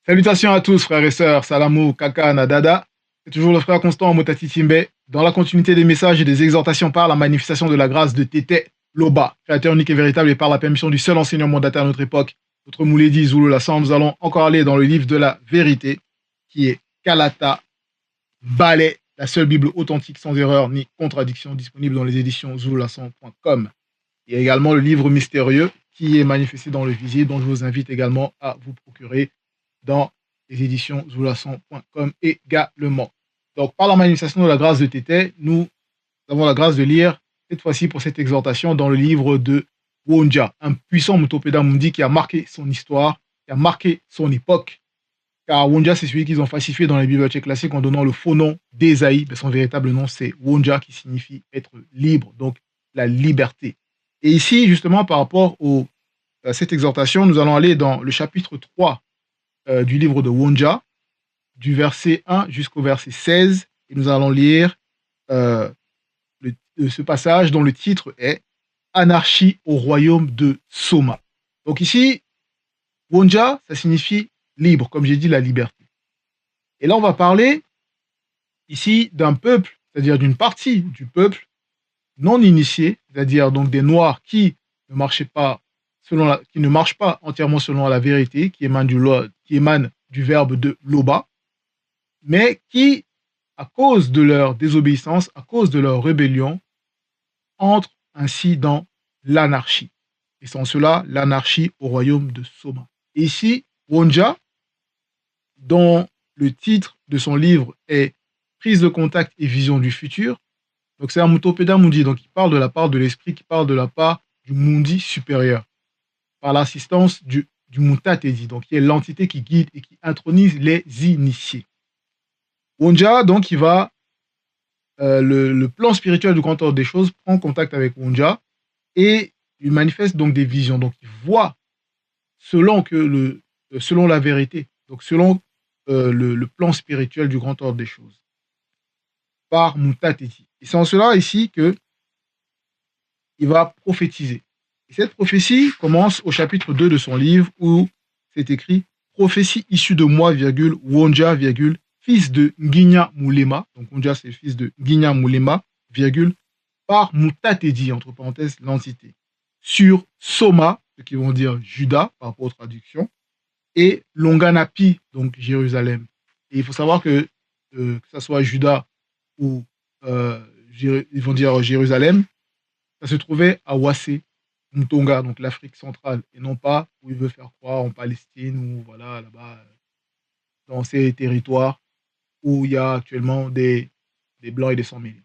Salutations à tous, frères et sœurs. Salamou, Kaka, Nadada. C'est toujours le frère Constant Motati Timbe. Dans la continuité des messages et des exhortations par la manifestation de la grâce de Tété Loba, créateur unique et véritable, et par la permission du seul enseignant mandataire à notre époque, notre Mouledi Zulu Lassan, nous allons encore aller dans le livre de la vérité, qui est Kalata Balai, la seule Bible authentique sans erreur ni contradiction, disponible dans les éditions zululassan.com. Il y a également le livre mystérieux qui est manifesté dans le visier, dont je vous invite également à vous procurer dans les éditions zululassan.com également. Donc, par la manifestation de la grâce de Tété, nous avons la grâce de lire, cette fois-ci pour cette exhortation, dans le livre de Wonja, un puissant Mutopeda Mundi qui a marqué son histoire, qui a marqué son époque. Car Wonja, c'est celui qu'ils ont falsifié dans les bibliothèques classiques en donnant le faux nom d'Ésaïe, mais son véritable nom, c'est Wonja, qui signifie être libre, donc la liberté. Et ici, justement, par rapport à cette exhortation, nous allons aller dans le chapitre 3 du livre de Wonja, du verset 1 jusqu'au verset 16, et nous allons lire euh, ce passage dont le titre est Anarchie au royaume de Soma. Donc ici, Wonja, ça signifie libre, comme j'ai dit, la liberté. Et là, on va parler ici d'un peuple, c'est-à-dire d'une partie du peuple non initié, c'est-à-dire donc des Noirs qui ne marchaient pas qui ne marchent pas entièrement selon la vérité, qui émane du verbe de Loba, mais qui, à cause de leur désobéissance, à cause de leur rébellion, entrent ainsi dans l'anarchie. Et sans cela, l'anarchie au royaume de Soma. Et ici, Wonja, dont le titre de son livre est Prise de contact et vision du futur, donc c'est un Mutopeda Mundi, donc il parle de la part de l'esprit, qui parle de la part du Mundi supérieur, par l'assistance du Mutatedi, donc qui est l'entité qui guide et qui intronise les initiés. Wonja, donc, il va, le plan spirituel du grand ordre des choses prend contact avec Wonja et il manifeste donc des visions. Donc, il voit selon la vérité, donc selon le plan spirituel du grand ordre des choses, par Mutateti. Et c'est en cela ici que il va prophétiser. Et cette prophétie commence au chapitre 2 de son livre où c'est écrit prophétie issue de moi, Wonja, fils de Nginya Mulema. Donc Wonja, c'est le fils de Nginya Mulema, par Mutatedi, entre parenthèses, l'entité, sur Soma, ce qui vont dire Juda, par rapport aux traductions, et Longanapi, donc Jérusalem. Et il faut savoir que ce soit Juda ou ils vont dire Jérusalem, ça se trouvait à Ouassé, Moutonga, donc l'Afrique centrale, et non pas où il veut faire croire en Palestine ou voilà là-bas dans ces territoires où il y a actuellement des blancs et des sans-mêlés.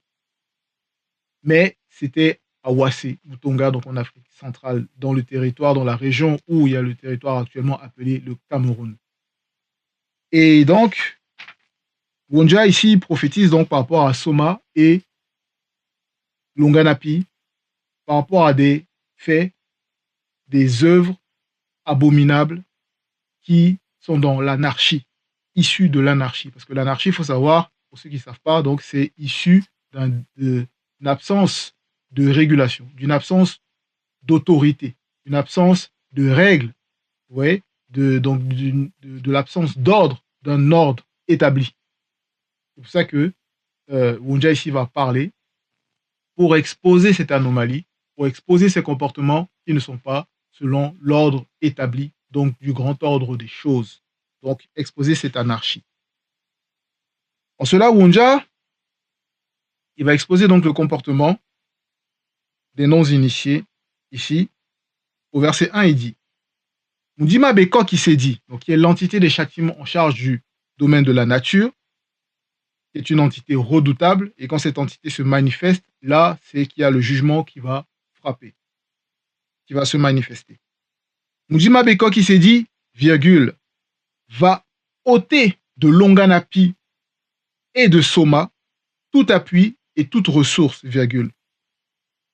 Mais c'était à Ouassé, Moutonga, donc en Afrique centrale, dans le territoire, dans la région où il y a le territoire actuellement appelé le Cameroun. Et donc, Wonja ici prophétise donc par rapport à Soma et Longanapi, par rapport à des faits, des œuvres abominables qui sont dans l'anarchie, issues de l'anarchie. Parce que l'anarchie, il faut savoir, pour ceux qui ne savent pas, donc c'est issu d'une absence de régulation, d'une absence d'autorité, d'une absence de règles, vous voyez, donc de l'absence d'ordre, d'un ordre établi. C'est pour ça que Wonja ici va parler pour exposer cette anomalie, pour exposer ces comportements qui ne sont pas selon l'ordre établi, donc du grand ordre des choses. Donc, exposer cette anarchie. En cela, Wonja, il va exposer donc le comportement des non-initiés. Ici, au verset 1, il dit Mundima Beko qui s'est dit, donc qui est l'entité des châtiments en charge du domaine de la nature, qui est une entité redoutable, et quand cette entité se manifeste, là, c'est qu'il y a le jugement qui va frapper, qui va se manifester. Mundima Beko qui s'est dit, virgule, va ôter de Longanapi et de Soma tout appui et toute ressource, virgule,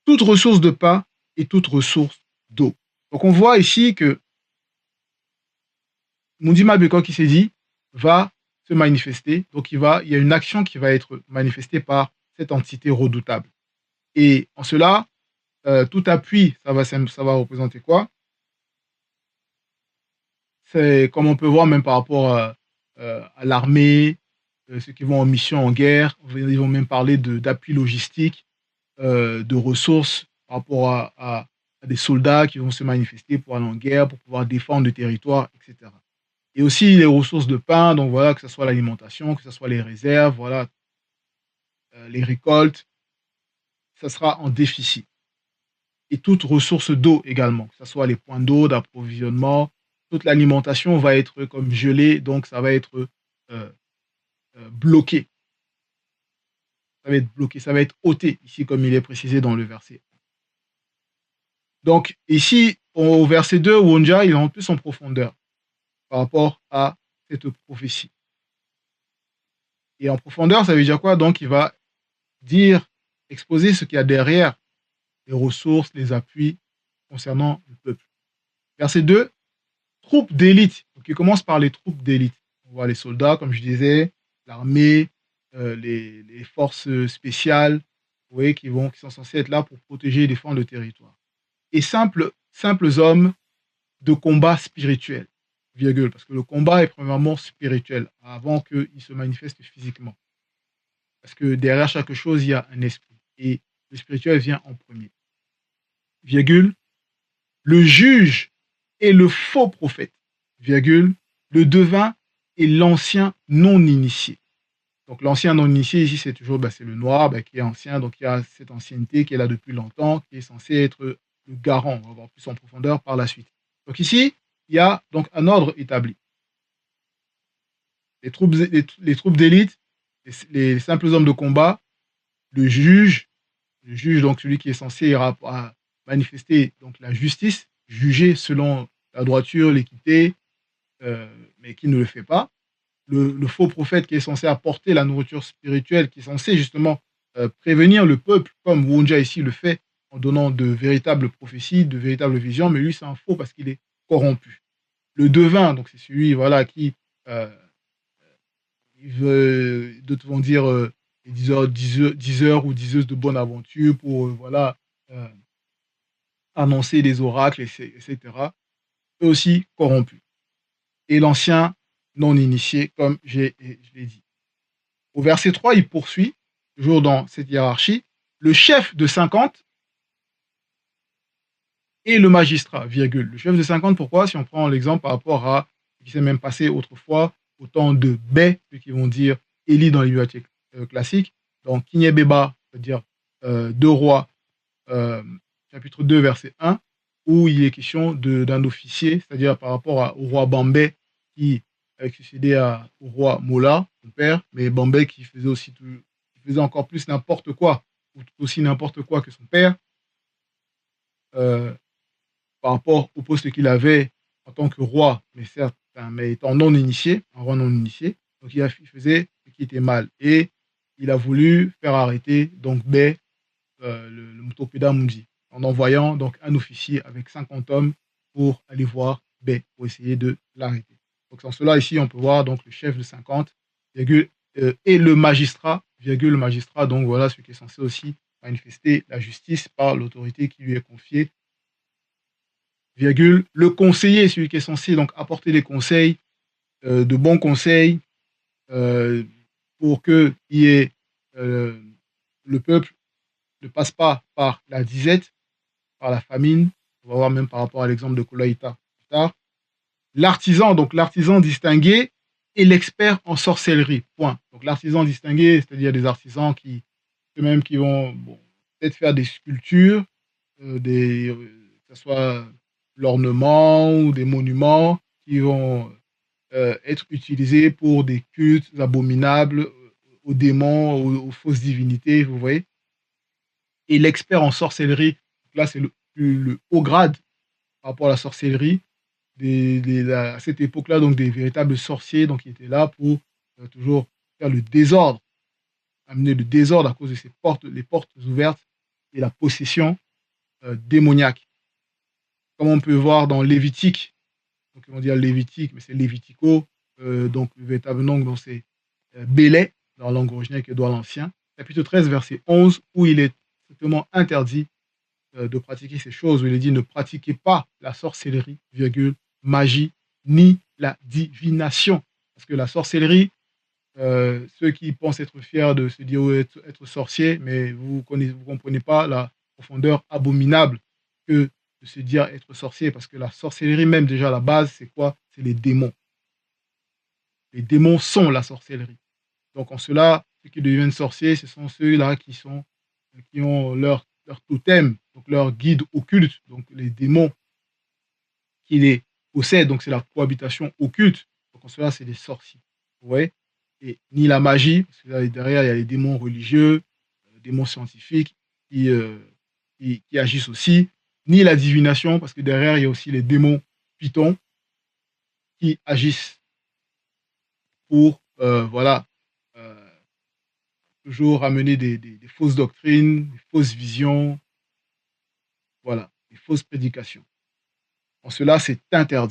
toute ressource de pain et toute ressource d'eau. Donc on voit ici que Mundima Beko qui s'est dit va se manifester. Donc il y a une action qui va être manifestée par cette entité redoutable. Et en cela, tout appui, ça va représenter quoi? C'est comme on peut voir même par rapport à l'armée, ceux qui vont en mission en guerre, ils vont même parler d'appui logistique, de ressources par rapport à des soldats qui vont se manifester pour aller en guerre, pour pouvoir défendre le territoire, et cetera. Et aussi les ressources de pain, donc voilà, que ce soit l'alimentation, que ce soit les réserves, voilà, les récoltes, ça sera en déficit. Et toute ressource d'eau également, que ce soit les points d'eau, d'approvisionnement, toute l'alimentation va être comme gelée, donc ça va être bloqué. Ça va être bloqué, ça va être ôté, ici comme il est précisé dans le verset. Donc ici, au verset 2, Wonja, il rentre plus en profondeur par rapport à cette prophétie. Et en profondeur, ça veut dire quoi? Donc il va dire, exposer ce qu'il y a derrière les ressources, les appuis concernant le peuple. Verset 2, troupes d'élite. Donc il commence par les troupes d'élite. On voit les soldats, comme je disais, l'armée, les forces spéciales, vous voyez, qui sont censés être là pour protéger et défendre le territoire. Et simples hommes de combat spirituel, virgule, parce que le combat est premièrement spirituel, avant qu'il se manifeste physiquement. Parce que derrière chaque chose, il y a un esprit. Et le spirituel vient en premier. Virgule, le juge est le faux prophète, virgule, le devin est l'ancien non initié. Donc l'ancien non initié ici, c'est toujours c'est le noir qui est ancien, donc il y a cette ancienneté qui est là depuis longtemps, qui est censé être le garant. On va voir plus en profondeur par la suite. Donc ici, il y a donc un ordre établi. Les troupes d'élite, les simples hommes de combat, le juge, donc celui qui est censé manifester donc la justice, juger selon la droiture, l'équité, mais qui ne le fait pas. Le faux prophète qui est censé apporter la nourriture spirituelle, qui est censé justement prévenir le peuple, comme Wonja ici le fait, en donnant de véritables prophéties, de véritables visions, mais lui c'est un faux parce qu'il est corrompu. Le devin, donc c'est celui voilà, qui d'autres vont dire les diseurs ou diseuses de bonne aventure pour voilà, annoncer des oracles, etc. Eux aussi corrompus. Et l'ancien non initié, comme je l'ai dit. Au verset 3, il poursuit, toujours dans cette hiérarchie, le chef de 50 et le magistrat, virgule. Le chef de 50, pourquoi? Si on prend l'exemple par rapport à ce qui s'est même passé autrefois, au temps de Bé, ceux qui vont dire Élie dans les bibliothèques classiques, donc Kinyebeba, c'est-à-dire 2 Rois, chapitre 2, verset 1, où il est question d'un officier, c'est-à-dire par rapport au roi Bambé, qui avait succédé au roi Mola, son père, mais Bambé qui faisait aussi qui faisait encore plus n'importe quoi, ou aussi n'importe quoi que son père, par rapport au poste qu'il avait en tant que roi, mais certes, mais étant non initié, un roi non initié, donc il faisait ce qui était mal. Et il a voulu faire arrêter donc Bé, le Mutopeda Mundi, en envoyant donc un officier avec 50 hommes pour aller voir Bé, pour essayer de l'arrêter. Donc sans cela, ici, on peut voir donc le chef de 50, virgule, et le magistrat, virgule, le magistrat, donc voilà, celui qui est censé aussi manifester la justice par l'autorité qui lui est confiée, virgule, le conseiller, celui qui est censé donc apporter des conseils, de bons conseils, pour que le peuple ne passe pas par la disette, par la famine. On va voir même par rapport à l'exemple de Kolaïta plus tard. L'artisan, donc l'artisan distingué et l'expert en sorcellerie. Point. Donc l'artisan distingué, c'est-à-dire des artisans eux-mêmes qui vont peut-être faire des sculptures, que ce soit l'ornement ou des monuments qui vont être utilisés pour des cultes abominables aux démons, aux fausses divinités, vous voyez. Et l'expert en sorcellerie, là c'est le haut grade par rapport à la sorcellerie, à cette époque-là, donc des véritables sorciers donc, qui étaient là pour toujours faire le désordre, amener le désordre à cause de les portes ouvertes et la possession démoniaque. Comme on peut voir dans Lévitique, donc ils vont dire Lévitique, mais c'est Lévitico, donc le véritable nom, donc c'est Bélé, dans la langue originale qui est dans l'ancien, chapitre 13, verset 11, où il est strictement interdit de pratiquer ces choses, où il est dit ne pratiquez pas la sorcellerie, virgule, magie, ni la divination. Parce que la sorcellerie, ceux qui pensent être fiers de se dire ouais, être sorcier, mais vous ne comprenez pas la profondeur abominable que de se dire être sorcier, parce que la sorcellerie même déjà à la base, c'est quoi? C'est les démons. Les démons sont la sorcellerie. Donc en cela, ceux qui deviennent sorciers, ce sont ceux-là qui ont leur totem, donc leur guide occulte, donc les démons qui les possèdent, donc c'est la cohabitation occulte. Donc en cela, c'est des sorciers. Vous voyez? Et ni la magie, parce que là, derrière, il y a les démons religieux, démons scientifiques qui, euh, qui agissent aussi, ni la divination, parce que derrière, il y a aussi les démons python qui agissent pour, voilà, euh, toujours amener des fausses doctrines, des fausses visions, voilà, des fausses prédications. En cela, c'est interdit.